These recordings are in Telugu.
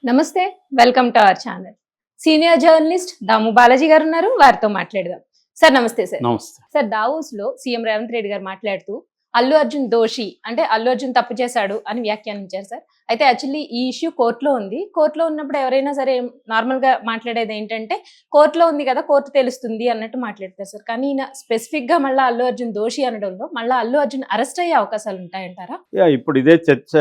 నమస్తే, welcome to our channel. Senior journalist Damu Balaji గారు ఉన్నారు, వారితో మాట్లాడదాం. సార్ నమస్తే. సార్ నమస్తే. సార్, దావోస్ లో సీఎం రేవంత్ రెడ్డి గారు మాట్లాడుతూ అల్లు అర్జున్ దోషి అంటే అల్లు అర్జున్ తప్పు చేశాడు అని వ్యాఖ్యానించారు. సార్, అయితే యాక్చువల్లీ ఈ ఇష్యూ కోర్టులో ఉంది. కోర్టులో ఉన్నప్పుడు ఎవరైనా సరే నార్మల్ గా మాట్లాడేది ఏంటంటే కోర్టులో ఉంది కదా, కోర్టు తెలుస్తుంది అన్నట్టు మాట్లాడతారు సార్. కానీ ఈయన స్పెసిఫిక్ గా మళ్ళీ అల్లు అర్జున్ దోషి అనడంలో మళ్ళీ అల్లు అర్జున్ అరెస్ట్ అయ్యే అవకాశాలు ఉంటాయంటారా? ఇప్పుడు ఇదే చర్చ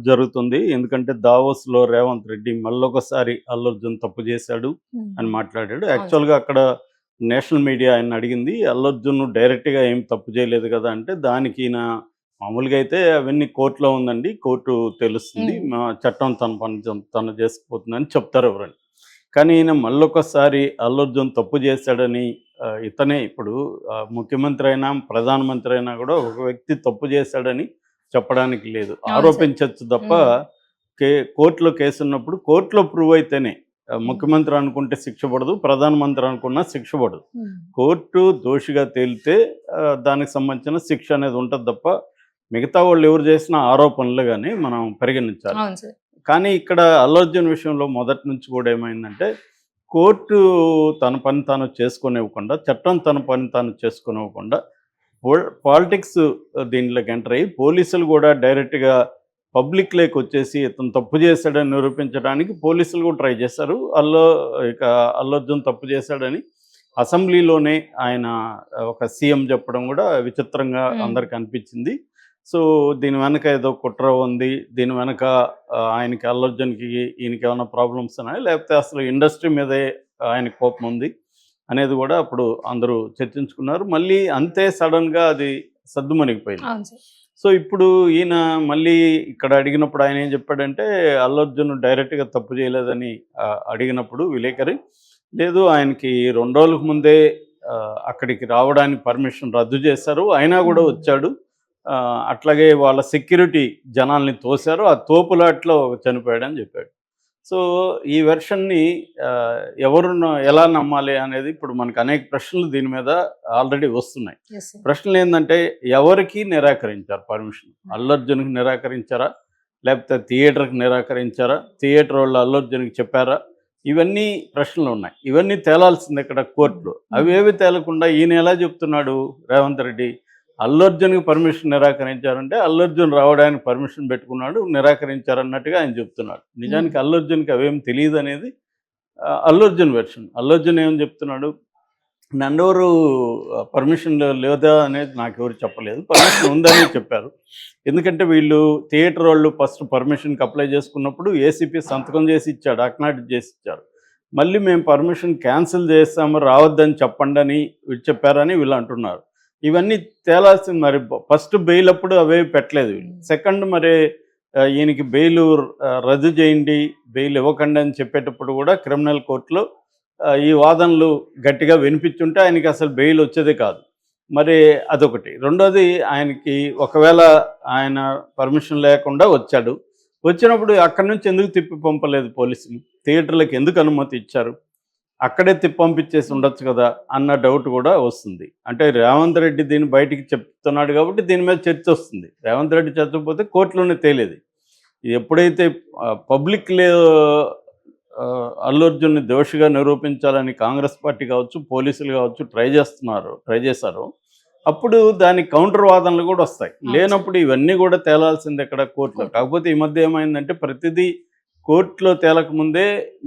జరుగుతుంది. ఎందుకంటే దావోస్ లో రేవంత్ రెడ్డి మళ్ళొకసారి అల్లు అర్జున్ తప్పు చేశాడు అని మాట్లాడాడు. యాక్చువల్గా అక్కడ నేషనల్ మీడియా ఆయన అడిగింది, అల్లు అర్జున్ డైరెక్ట్గా ఏం తప్పు చేయలేదు కదా అంటే, దానికి ఈయన మామూలుగా అయితే అవన్నీ కోర్టులో ఉందండి, కోర్టు తెలుస్తుంది, మా చట్టం తన పని తను చేసుకుపోతుందని చెప్తారు ఎవరని. కానీ ఈయన మళ్ళొకసారి అల్లు అర్జున్ తప్పు చేశాడని ఇతనే ఇప్పుడు ముఖ్యమంత్రి అయినా ప్రధానమంత్రి అయినా కూడా ఒక వ్యక్తి తప్పు చేశాడని చెప్పడానికి లేదు, ఆరోపించవచ్చు తప్ప కోర్టులో కేసు ఉన్నప్పుడు కోర్టులో ప్రూవ్ అయితేనే. ముఖ్యమంత్రి అనుకుంటే శిక్ష పడదు, ప్రధానమంత్రి అనుకున్నా శిక్ష పడదు. కోర్టు దోషిగా తేలితే దానికి సంబంధించిన శిక్ష అనేది ఉంటుంది తప్ప మిగతా వాళ్ళు ఎవరు చేసిన ఆరోపణలు కానీ మనం పరిగణించాలి. కానీ ఇక్కడ అల్లు అర్జున్ విషయంలో మొదటి నుంచి కూడా ఏమైందంటే, కోర్టు తన పని తాను చేసుకునివ్వకుండా, చట్టం తన పని తాను చేసుకునివ్వకుండా పాలిటిక్స్ దీంట్లోకి ఎంటర్ అయ్యి పోలీసులు కూడా డైరెక్ట్గా పబ్లిక్ లేక్ వచ్చేసి ఇతను తప్పు చేశాడని నిరూపించడానికి పోలీసులు కూడా ట్రై చేశారు. అల్లు అర్జున్ తప్పు చేశాడని అసెంబ్లీలోనే ఆయన ఒక సీఎం చెప్పడం కూడా విచిత్రంగా అందరికి అనిపించింది. సో దీని వెనక ఏదో కుట్ర ఉంది, దీని వెనక ఆయనకి అల్లు అర్జున్కి ఈయనకి ఏమైనా ప్రాబ్లమ్స్ ఉన్నాయా, లేకపోతే అసలు ఇండస్ట్రీ మీదే ఆయన కోపం ఉంది అనేది కూడా అప్పుడు అందరూ చర్చించుకున్నారు. మళ్ళీ అంతే సడన్గా అది సద్దుమణిగిపోయింది. సో ఇప్పుడు ఈయన మళ్ళీ ఇక్కడ అడిగినప్పుడు ఆయన ఏం చెప్పాడంటే, అల్లు అర్జున్ డైరెక్ట్గా తప్పు చేయలేదని అడిగినప్పుడు విలేకరి, లేదు ఆయనకి 2 రోజులకు ముందే అక్కడికి రావడానికి పర్మిషన్ రద్దు చేశారు, అయినా కూడా వచ్చాడు, అట్లాగే వాళ్ళ సెక్యూరిటీ జనాల్ని తోశారు, ఆ తోపులాట్లో చనిపోయాడని చెప్పాడు. సో ఈ వెర్షన్ని ఎవరు ఎలా నమ్మాలి అనేది ఇప్పుడు మనకు అనేక ప్రశ్నలు దీని మీద ఆల్రెడీ వస్తున్నాయి. ప్రశ్నలు ఏంటంటే, ఎవరికి నిరాకరించారు పర్మిషన్? అల్లు అర్జున్కి నిరాకరించారా, లేకపోతే థియేటర్కి నిరాకరించారా, థియేటర్ వాళ్ళు అల్లు అర్జున్కి చెప్పారా? ఇవన్నీ ప్రశ్నలు ఉన్నాయి. ఇవన్నీ తేలాల్సింది ఇక్కడ కోర్టులో. అవేవి తేలకుండా ఈయన ఎలా చెప్తున్నాడు రేవంత్ రెడ్డి, అల్లు అర్జున్కి పర్మిషన్ నిరాకరించారంటే అల్లు అర్జున్ రావడానికి పర్మిషన్ పెట్టుకున్నాడు, నిరాకరించారన్నట్టుగా ఆయన చెప్తున్నాడు. నిజానికి అల్లు అర్జున్కి అవేం తెలియదు అనేది అల్లు అర్జున్ వెర్షన్. అల్లు అర్జున్ ఏమని చెప్తున్నాడు, నన్నెవరు పర్మిషన్ లేదా అనేది నాకెవరు చెప్పలేదు, పర్మిషన్ ఉందని చెప్పారు. ఎందుకంటే వీళ్ళు థియేటర్ వాళ్ళు ఫస్ట్ పర్మిషన్కి అప్లై చేసుకున్నప్పుడు ఏసీపీ సంతకం చేసి ఇచ్చాడు, అక్నాలెడ్జ్ చేసి ఇచ్చారు. మళ్ళీ మేము పర్మిషన్ క్యాన్సిల్ చేస్తాము, రావద్దని చెప్పండి అని చెప్పారని వీళ్ళు అంటున్నారు. ఇవన్నీ తేలాల్సింది. మరి ఫస్ట్ బెయిల్ అప్పుడు అవే పెట్టలేదు వీళ్ళు. సెకండ్ మరి ఈయనకి బెయిల్ రద్దు చేయండి, బెయిల్ ఇవ్వకండి అని చెప్పేటప్పుడు కూడా క్రిమినల్ కోర్టులో ఈ వాదనలు గట్టిగా వినిపించుంటే ఆయనకి అసలు బెయిల్ వచ్చేదే కాదు. మరి అదొకటి. రెండోది, ఆయనకి ఒకవేళ ఆయన పర్మిషన్ లేకుండా వచ్చాడు, వచ్చినప్పుడు అక్కడి నుంచి ఎందుకు తిప్పి పంపలేదు పోలీసులు, థియేటర్లకు ఎందుకు అనుమతి ఇచ్చారు, అక్కడే పంపించేసి ఉండొచ్చు కదా అన్న డౌట్ కూడా వస్తుంది. అంటే రేవంత్ రెడ్డి దీన్ని బయటికి చెప్తున్నాడు కాబట్టి దీని మీద చర్చ వస్తుంది. రేవంత్ రెడ్డి చెప్పకపోతే కోర్టులోనే తేలేది. ఇది ఎప్పుడైతే పబ్లిక్ అల్లు అర్జున్ని దోషిగా నిరూపించాలని కాంగ్రెస్ పార్టీ కావచ్చు, పోలీసులు కావచ్చు ట్రై చేశారో అప్పుడు దానికి కౌంటర్ వాదనలు కూడా వస్తాయి. లేనప్పుడు ఇవన్నీ కూడా తేలాల్సింది ఎక్కడ కోర్టులో. కాకపోతే ఈ మధ్య ఏమైందంటే, ప్రతిదీ కోర్టులో తేలకముందే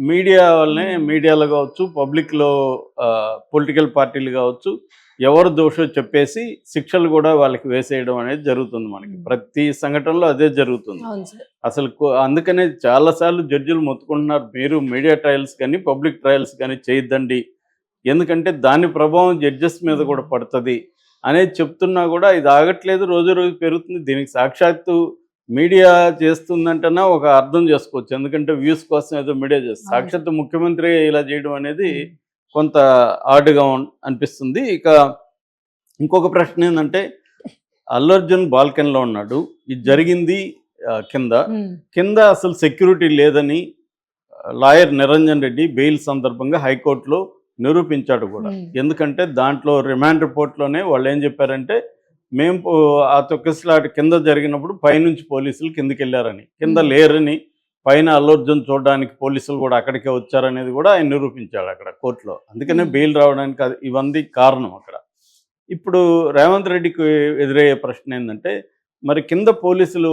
మీడియా వాళ్ళని, మీడియాలో కావచ్చు, పబ్లిక్లో పొలిటికల్ పార్టీలు కావచ్చు, ఎవరు దోషో చెప్పేసి శిక్షలు కూడా వాళ్ళకి వేసేయడం అనేది జరుగుతుంది. మనకి ప్రతి సంఘటనలో అదే జరుగుతుంది. అసలు అందుకనే చాలాసార్లు జడ్జిలు మొత్తుకుంటున్నారు, మీరు మీడియా ట్రయల్స్ కానీ పబ్లిక్ ట్రయల్స్ కానీ చేయొద్దండి, ఎందుకంటే దాని ప్రభావం జడ్జెస్ మీద కూడా పడుతుంది అనేది చెప్తున్నా కూడా ఇది ఆగట్లేదు, రోజు రోజు పెరుగుతుంది. దీనికి సాక్షాత్తు మీడియా చేస్తుందంటేనా ఒక అర్థం చేసుకోవచ్చు, ఎందుకంటే వ్యూస్ కోసం ఏదో మీడియా చేస్తుంది. సాక్షాత్తు ముఖ్యమంత్రి ఇలా చేయడం అనేది కొంత ఆడుగా అనిపిస్తుంది. ఇక ఇంకొక ప్రశ్న ఏంటంటే, అల్లు అర్జున్ బాల్కనీలో ఉన్నాడు, ఇది జరిగింది కింద అసలు సెక్యూరిటీ లేదని లాయర్ నిరంజన్ రెడ్డి బెయిల్ సందర్భంగా హైకోర్టులో నిరూపించాడు కూడా. ఎందుకంటే దాంట్లో రిమాండ్ రిపోర్ట్లోనే వాళ్ళు ఏం చెప్పారంటే, మేము ఆ తొక్కిసలాట కింద జరిగినప్పుడు పైనుంచి పోలీసులు కిందకి వెళ్ళారని, కింద లేరని పైన అల్లు అర్జున్ చూడడానికి పోలీసులు కూడా అక్కడికే వచ్చారనేది కూడా ఆయన నిరూపించాడు అక్కడ కోర్టులో. అందుకనే బెయిల్ రావడానికి ఇవన్నీ కారణం అక్కడ. ఇప్పుడు రేవంత్ రెడ్డికి ఎదురయ్యే ప్రశ్న ఏంటంటే, మరి కింద పోలీసులు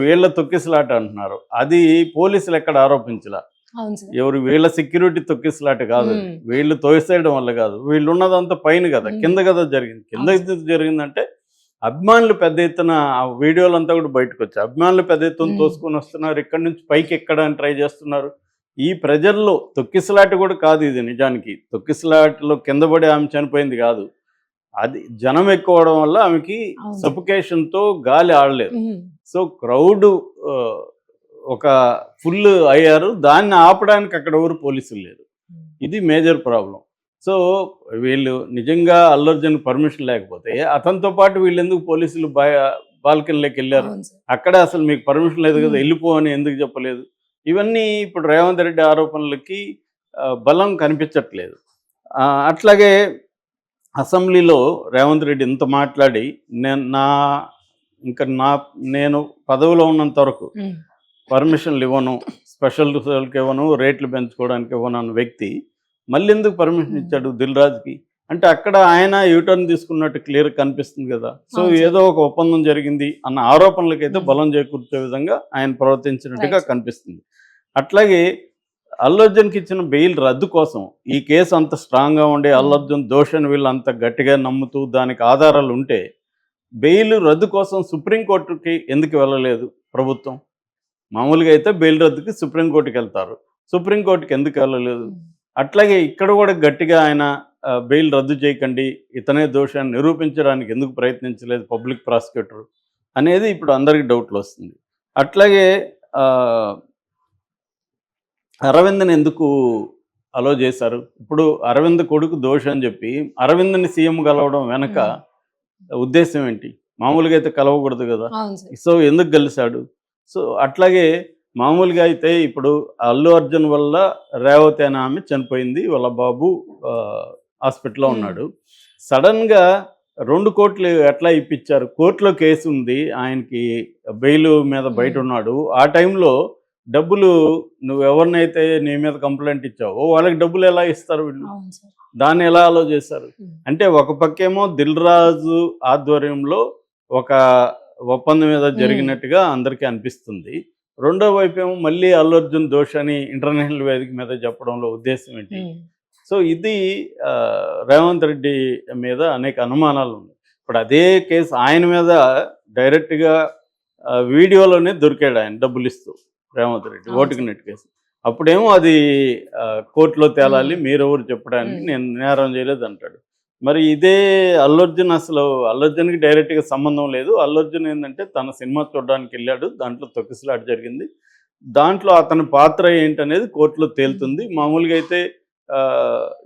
వీళ్ళ తొక్కిసలాట అంటున్నారు. అది పోలీసులు ఎక్కడ ఆరోపించలా. అవును సార్. ఎవరు వీళ్ళ సెక్యూరిటీ తొక్కిసలాట కాదు అది. వీళ్ళు తోసేయడం వల్ల కాదు. వీళ్ళు ఉన్నదంతా పైన కదా, కింద కదా జరిగింది. కింద ఎందుకు జరిగిందంటే అభిమానులు పెద్ద ఎత్తున ఆ వీడియోలంతా కూడా బయటకు వచ్చాయి. అభిమానులు పెద్ద ఎత్తున తోసుకొని వస్తున్నారు. ఇక్కడి నుంచి పైకి ఎక్కడానికి ట్రై చేస్తున్నారు. ఈ ప్రజల్లో తొక్కిసలాట కూడా కాదు ఇది నిజానికి. తొక్కిసలాటలో కింద పడి ఆమె చనిపోయింది కాదు. అది జనం ఎక్కువ అవడం వల్ల ఆమెకి సఫికేషన్తో గాలి ఆడలేదు. సో క్రౌడ్ ఒక ఫుల్ అయ్యారు. దాన్ని ఆపడానికి అక్కడ ఎవరు పోలీసులు లేరు. ఇది మేజర్ ప్రాబ్లం. సో వీళ్ళు నిజంగా అల్లు అర్జున్ పర్మిషన్ లేకపోతే అతనితో పాటు వీళ్ళు ఎందుకు పోలీసులు బాల్కనీలోకి వెళ్ళారు? అక్కడ అసలు మీకు పర్మిషన్ లేదు కదా, వెళ్ళిపో అని ఎందుకు చెప్పలేదు? ఇవన్నీ ఇప్పుడు రేవంత్ రెడ్డి ఆరోపణలకి బలం కనిపించట్లేదు. అట్లాగే అసెంబ్లీలో రేవంత్ రెడ్డి ఇంత మాట్లాడి నేను పదవిలో ఉన్నంత వరకు పర్మిషన్లు ఇవ్వను, స్పెషల్ రిజర్వ్కి ఇవ్వను, రేట్లు పెంచుకోవడానికి ఇవ్వను అన్న వ్యక్తి మళ్ళీ ఎందుకు పర్మిషన్ ఇచ్చాడు దిల్ రాజుకి? అంటే అక్కడ ఆయన యూటర్న్ తీసుకున్నట్టు క్లియర్ కనిపిస్తుంది కదా. సో ఏదో ఒక ఒప్పందం జరిగింది అన్న ఆరోపణలకైతే బలం చేకూర్చే విధంగా ఆయన ప్రవర్తించినట్టుగా కనిపిస్తుంది. అట్లాగే అల్లు అర్జున్కి ఇచ్చిన బెయిల్ రద్దు కోసం ఈ కేసు అంత స్ట్రాంగ్గా ఉండే అల్లు అర్జున్ దోషని వీళ్ళు అంత గట్టిగా నమ్ముతూ దానికి ఆధారాలు ఉంటే బెయిల్ రద్దు కోసం సుప్రీంకోర్టుకి ఎందుకు వెళ్ళలేదు ప్రభుత్వం? మామూలుగా అయితే బెయిల్ రద్దుకి సుప్రీంకోర్టుకి వెళ్తారు. సుప్రీంకోర్టుకి ఎందుకు వెళ్ళలేదు? అట్లాగే ఇక్కడ కూడా గట్టిగా ఆయన బెయిల్ రద్దు చేయకండి, ఇతనే దోషాన్ని నిరూపించడానికి ఎందుకు ప్రయత్నించలేదు పబ్లిక్ ప్రాసిక్యూటర్ అనేది ఇప్పుడు అందరికీ డౌట్లు వస్తుంది. అట్లాగే అరవింద్ని ఎందుకు అలో చేశారు? ఇప్పుడు అరవింద్ కొడుకు దోషం అని చెప్పి అరవింద్ని సీఎం కలవడం వెనక ఉద్దేశం ఏంటి? మామూలుగా అయితే కలవకూడదు కదా. సో ఎందుకు కలిశాడు? సో అట్లాగే మామూలుగా అయితే ఇప్పుడు అల్లు అర్జున్ వల్ల రేవతి అనే ఆమె చనిపోయింది, వాళ్ళ బాబు హాస్పిటల్లో ఉన్నాడు. సడన్గా 2 కోట్లు ఎట్లా ఇప్పించారు? కోర్టులో కేసు ఉంది, ఆయనకి బెయిల్ మీద బయట ఉన్నాడు. ఆ టైంలో డబ్బులు నువ్వు ఎవరినైతే నీ మీద కంప్లైంట్ ఇచ్చావో వాళ్ళకి డబ్బులు ఎలా ఇస్తారు వీళ్ళు? దాన్ని ఎలా అలో చేశారు? అంటే ఒక పక్కేమో దిల్ రాజు ఆధ్వర్యంలో ఒక ఒప్పందం మీద జరిగినట్టుగా అందరికీ అనిపిస్తుంది. రెండో వైపు ఏమో మళ్ళీ అల్లు అర్జున్ దోషని ఇంటర్నేషనల్ వేదిక మీద చెప్పడంలో ఉద్దేశం ఏంటి? సో ఇది రేవంత్ రెడ్డి మీద అనేక అనుమానాలు ఉన్నాయి. ఇప్పుడు అదే కేసు ఆయన మీద డైరెక్ట్గా వీడియోలోనే దొరికాడు ఆయన డబ్బులు ఇస్తూ రేవంత్ రెడ్డి ఓటుకు నెట్ కేసు. అప్పుడేమో అది కోర్టులో తేలాలి, మీరెవరు చెప్పడానికి, నేను నేరం చేయలేదు అంటాడు. మరి ఇదే అల్లు అర్జున్ అసలు అల్లు అర్జున్కి డైరెక్ట్గా సంబంధం లేదు. అల్లు అర్జున్ ఏంటంటే తన సినిమా చూడడానికి వెళ్ళాడు, దాంట్లో తొక్కిసలాట జరిగింది, దాంట్లో అతని పాత్ర ఏంటనేది కోర్టులో తేలుతుంది. మామూలుగా అయితే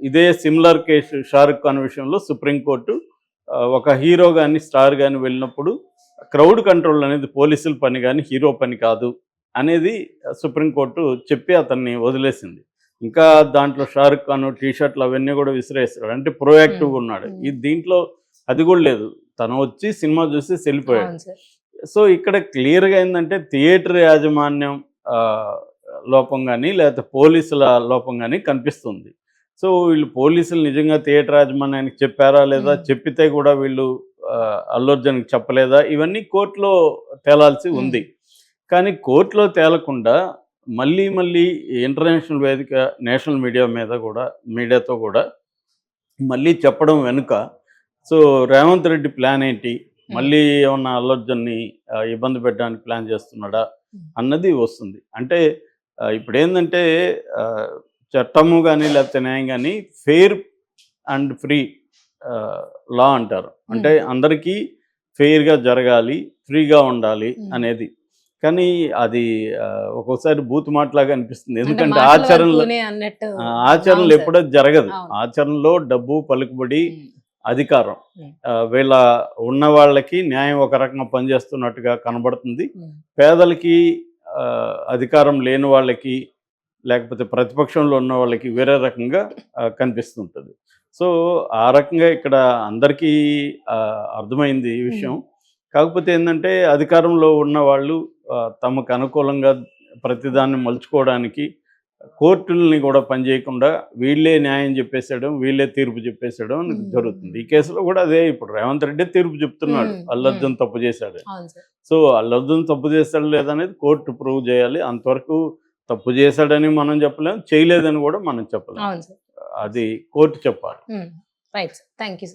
ఇదే సిమిలర్ కేసు షారుఖ్ ఖాన్ విషయంలో సుప్రీంకోర్టు ఒక హీరో కానీ స్టార్ కానీ వెళ్ళినప్పుడు క్రౌడ్ కంట్రోల్ అనేది పోలీసుల పని కానీ హీరో పని కాదు అనేది సుప్రీంకోర్టు చెప్పి అతన్ని వదిలేసింది. ఇంకా దాంట్లో షారుఖ్ ఖాన్ టీషర్ట్లు అవన్నీ కూడా విసిరేస్తాడు, అంటే ప్రోయాక్టివ్గా ఉన్నాడు. దీంట్లో అది కూడా లేదు, తను వచ్చి సినిమా చూసి వెళ్ళిపోయాడు. సో ఇక్కడ క్లియర్గా ఏంటంటే థియేటర్ యాజమాన్యం లోపం కానీ లేకపోతే పోలీసుల లోపం కానీ కనిపిస్తుంది. సో వీళ్ళు పోలీసులు నిజంగా థియేటర్ యాజమాన్యానికి చెప్పారా లేదా, చెప్పితే కూడా వీళ్ళు అల్లు అర్జున్కి చెప్పలేదా, ఇవన్నీ కోర్టులో తేలాల్సి ఉంది. కానీ కోర్టులో తేలకుండా మళ్ళీ ఇంటర్నేషనల్ వేదిక నేషనల్ మీడియాతో కూడా మళ్ళీ చెప్పడం వెనుక సో రేవంత్ రెడ్డి ప్లాన్ ఏంటి? మళ్ళీ ఏమన్నా అల్లు అర్జున్ని ఇబ్బంది పెట్టడానికి ప్లాన్ చేస్తున్నాడా అన్నది వస్తుంది. అంటే ఇప్పుడు ఏంటంటే చట్టము కానీ లేకపోతే న్యాయం కానీ ఫెయిర్ అండ్ ఫ్రీ లా అంటారు. అంటే అందరికీ ఫెయిర్గా జరగాలి, ఫ్రీగా ఉండాలి అనేది. కానీ అది ఒక్కోసారి బూత్ మాటలాగా అనిపిస్తుంది. ఎందుకంటే ఆచరణలో ఎప్పుడో జరగదు. ఆచరణలో డబ్బు, పలుకుబడి, అధికారం వీళ్ళ ఉన్న వాళ్ళకి న్యాయం ఒక రకంగా పనిచేస్తున్నట్టుగా కనబడుతుంది. పేదలకి, అధికారం లేని వాళ్ళకి, లేకపోతే ప్రతిపక్షంలో ఉన్న వాళ్ళకి వేరే రకంగా కనిపిస్తుంటుంది. సో ఆ రకంగా ఇక్కడ అందరికీ అర్థమైంది ఈ విషయం. కాకపోతే ఏంటంటే అధికారంలో ఉన్న వాళ్ళు తమకు అనుకూలంగా ప్రతిదాన్ని మలుచుకోవడానికి కోర్టుల్ని కూడా పనిచేయకుండా వీళ్ళే న్యాయం చెప్పేసేయడం, వీళ్ళే తీర్పు చెప్పేసేయడం జరుగుతుంది. ఈ కేసులో కూడా అదే. ఇప్పుడు రేవంత్ రెడ్డి తీర్పు చెప్తున్నాడు అల్లు అర్జున్ తప్పు చేశాడు. అవును సార్. సో అల్లు అర్జున్ తప్పు చేశాడు లేదనేది కోర్టు ప్రూవ్ చేయాలి. అంతవరకు తప్పు చేశాడని మనం చెప్పలేం, చేయలేదని కూడా మనం చెప్పలేం. అవును సార్. అది కోర్టు చెప్పాలి. Right sir. Thank you.